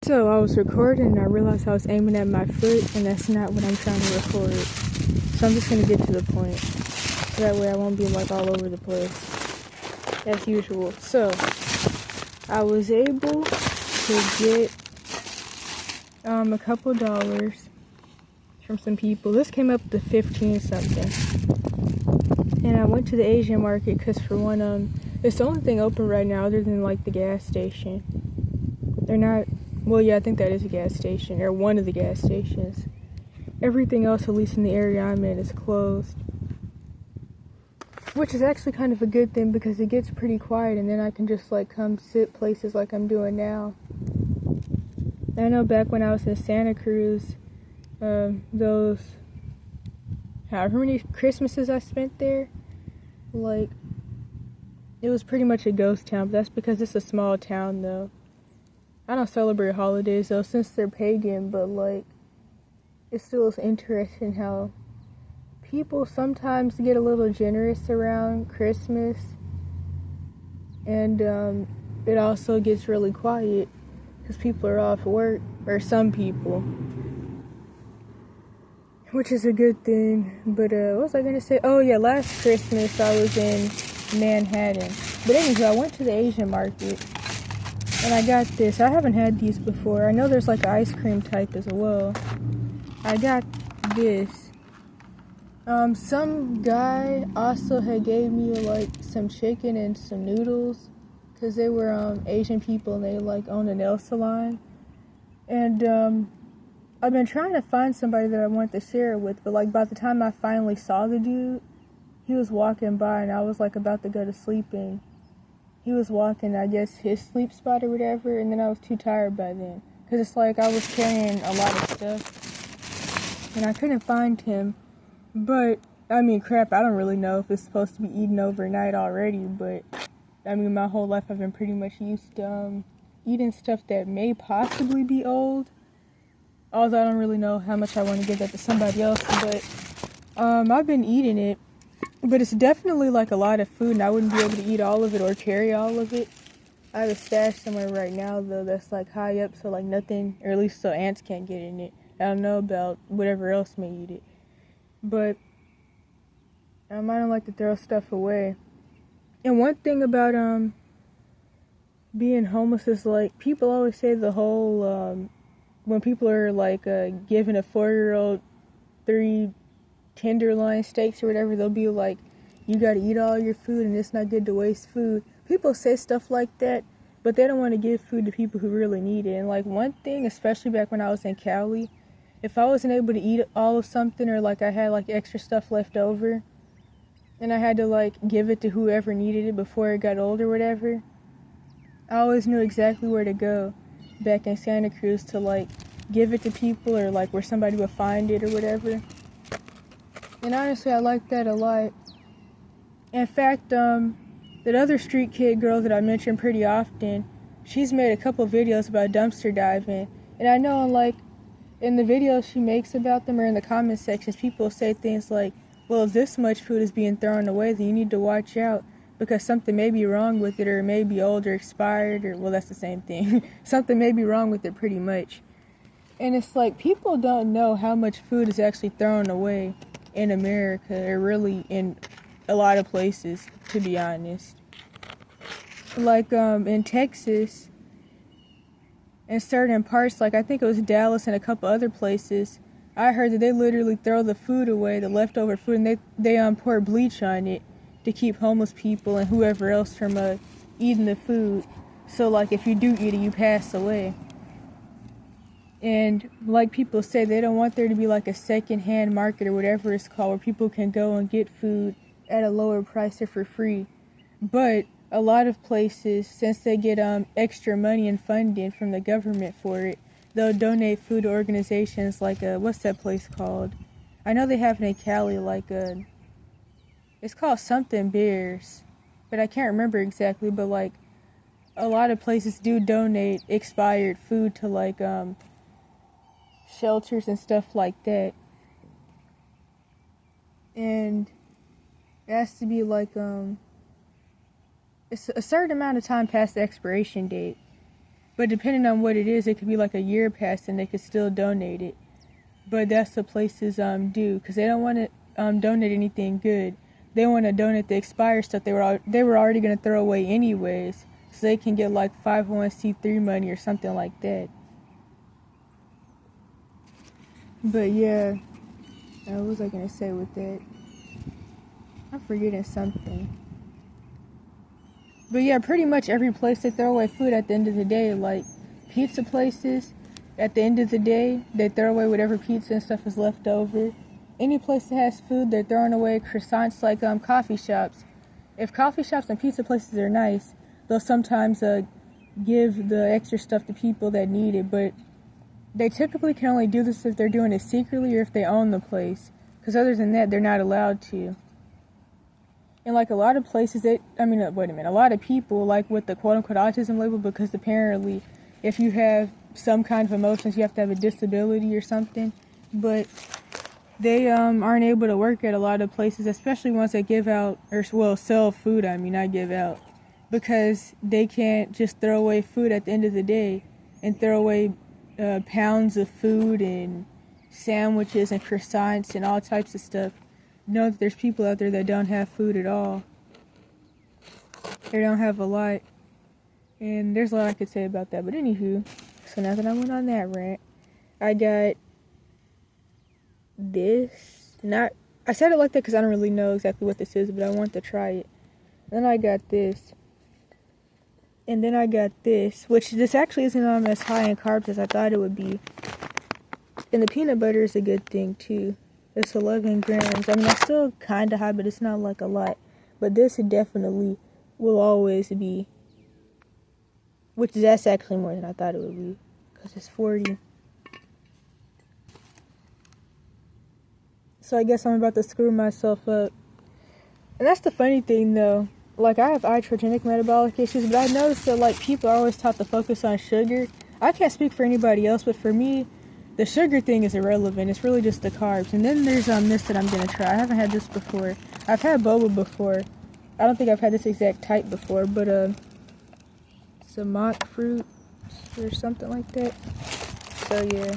So I was recording and I realized I was aiming at my foot, and that's not what I'm trying to record. So I'm just gonna get to the point. So that way I won't be like all over the place as usual. So I was able to get a couple dollars from some people. This came up to 15 something. And I went to the Asian market because for one, it's the only thing open right now other than like the gas station. They're not, well, yeah, I think that is a gas station, or one of the gas stations. Everything else, at least in the area I'm in, is closed. Which is actually kind of a good thing because it gets pretty quiet and then I can just like come sit places like I'm doing now. I know back when I was in Santa Cruz, those however many Christmases I spent there, like, it was pretty much a ghost town, but that's because it's a small town though. I don't celebrate holidays though since they're pagan, but like, it still is interesting how people sometimes get a little generous around Christmas, and it also gets really quiet because people are off work, or some people, which is a good thing. But what was I gonna say? Oh yeah, last Christmas I was in Manhattan. But anyway, I went to the Asian market and I got this. I haven't had these before. I know there's like an ice cream type as well. I got this. Some guy also had gave me like some chicken and some noodles because they were Asian people and they like own a nail salon. And I've been trying to find somebody that I want to share it with, but like by the time I finally saw the dude, he was walking by and I was like about to go to sleep, and he was walking, I guess, his sleep spot or whatever, and then I was too tired by then because it's like I was carrying a lot of stuff and I couldn't find him. But, I mean, crap, I don't really know if it's supposed to be eaten overnight already, but, I mean, my whole life I've been pretty much used to eating stuff that may possibly be old. Although I don't really know how much I want to give that to somebody else, but I've been eating it. But it's definitely like a lot of food, and I wouldn't be able to eat all of it or carry all of it. I have a stash somewhere right now, though, that's like high up, so like nothing, or at least so ants can't get in it. I don't know about whatever else may eat it. But I don't like to throw stuff away. And one thing about being homeless is like, people always say the whole when people are like giving a 4-year-old 3 tenderloin steaks or whatever, they'll be like, you gotta eat all your food and it's not good to waste food. People say stuff like that, but they don't want to give food to people who really need it. And like, one thing, especially back when I was in Cali, if I wasn't able to eat all of something, or like I had like extra stuff left over and I had to like give it to whoever needed it before it got old or whatever, I always knew exactly where to go back in Santa Cruz to like give it to people, or like where somebody would find it or whatever. And honestly, I like that a lot. In fact, that other street kid girl that I mention pretty often, she's made a couple videos about dumpster diving, and I know like in the videos she makes about them, or in the comment sections, people say things like, well, if this much food is being thrown away, then you need to watch out because something may be wrong with it, or it may be old or expired, or, well, that's the same thing. Something may be wrong with it pretty much. And it's like, people don't know how much food is actually thrown away in America, or really in a lot of places, to be honest. Like in Texas, in certain parts, like I think it was Dallas and a couple other places, I heard that they literally throw the food away, the leftover food, and they pour bleach on it to keep homeless people and whoever else from eating the food. So like, if you do eat it, you pass away. And like people say, they don't want there to be like a second-hand market or whatever it's called, where people can go and get food at a lower price or for free. But a lot of places, since they get extra money and funding from the government for it, they'll donate food to organizations like what's that place called? I know they have it in Cali, like it's called something Bears, but I can't remember exactly. But like, a lot of places do donate expired food to like shelters and stuff like that, and it has to be like it's a certain amount of time past the expiration date. But depending on what it is, it could be like a year past and they could still donate it. But that's the places do, because they don't want to donate anything good. They want to donate the expired stuff they were already going to throw away anyways, so they can get like 501c3 money or something like that. But yeah, what was I going to say with that? I'm forgetting something. But yeah, pretty much every place they throw away food at the end of the day. Like pizza places, at the end of the day, they throw away whatever pizza and stuff is left over. Any place that has food, they're throwing away croissants. Like coffee shops. If coffee shops and pizza places are nice, they'll sometimes give the extra stuff to people that need it. But they typically can only do this if they're doing it secretly or if they own the place. Because other than that, they're not allowed to. And like a lot of places, a lot of people, like with the quote-unquote autism label, because apparently if you have some kind of emotions, you have to have a disability or something. But they aren't able to work at a lot of places, especially ones that give out, sell food, not give out. Because they can't just throw away food at the end of the day and throw away pounds of food and sandwiches and croissants and all types of stuff. Know that there's people out there that don't have food at all. They don't have a lot. And there's a lot I could say about that. But anywho, so now that I went on that rant, I got this. I said it like that because I don't really know exactly what this is, but I want to try it. Then I got this. And then I got this, which this actually isn't as high in carbs as I thought it would be. And the peanut butter is a good thing too. It's 11 grams. It's still kind of high, but it's not like a lot. But this definitely will always be, that's actually more than I thought it would be, because it's 40. So I guess I'm about to screw myself up. And that's the funny thing though. Like, I have iatrogenic metabolic issues, but I noticed that like people are always taught to focus on sugar. I can't speak for anybody else, but for me, the sugar thing is irrelevant. It's really just the carbs. And then there's this that I'm going to try. I haven't had this before. I've had boba before. I don't think I've had this exact type before, but it's a mock fruit or something like that. So yeah.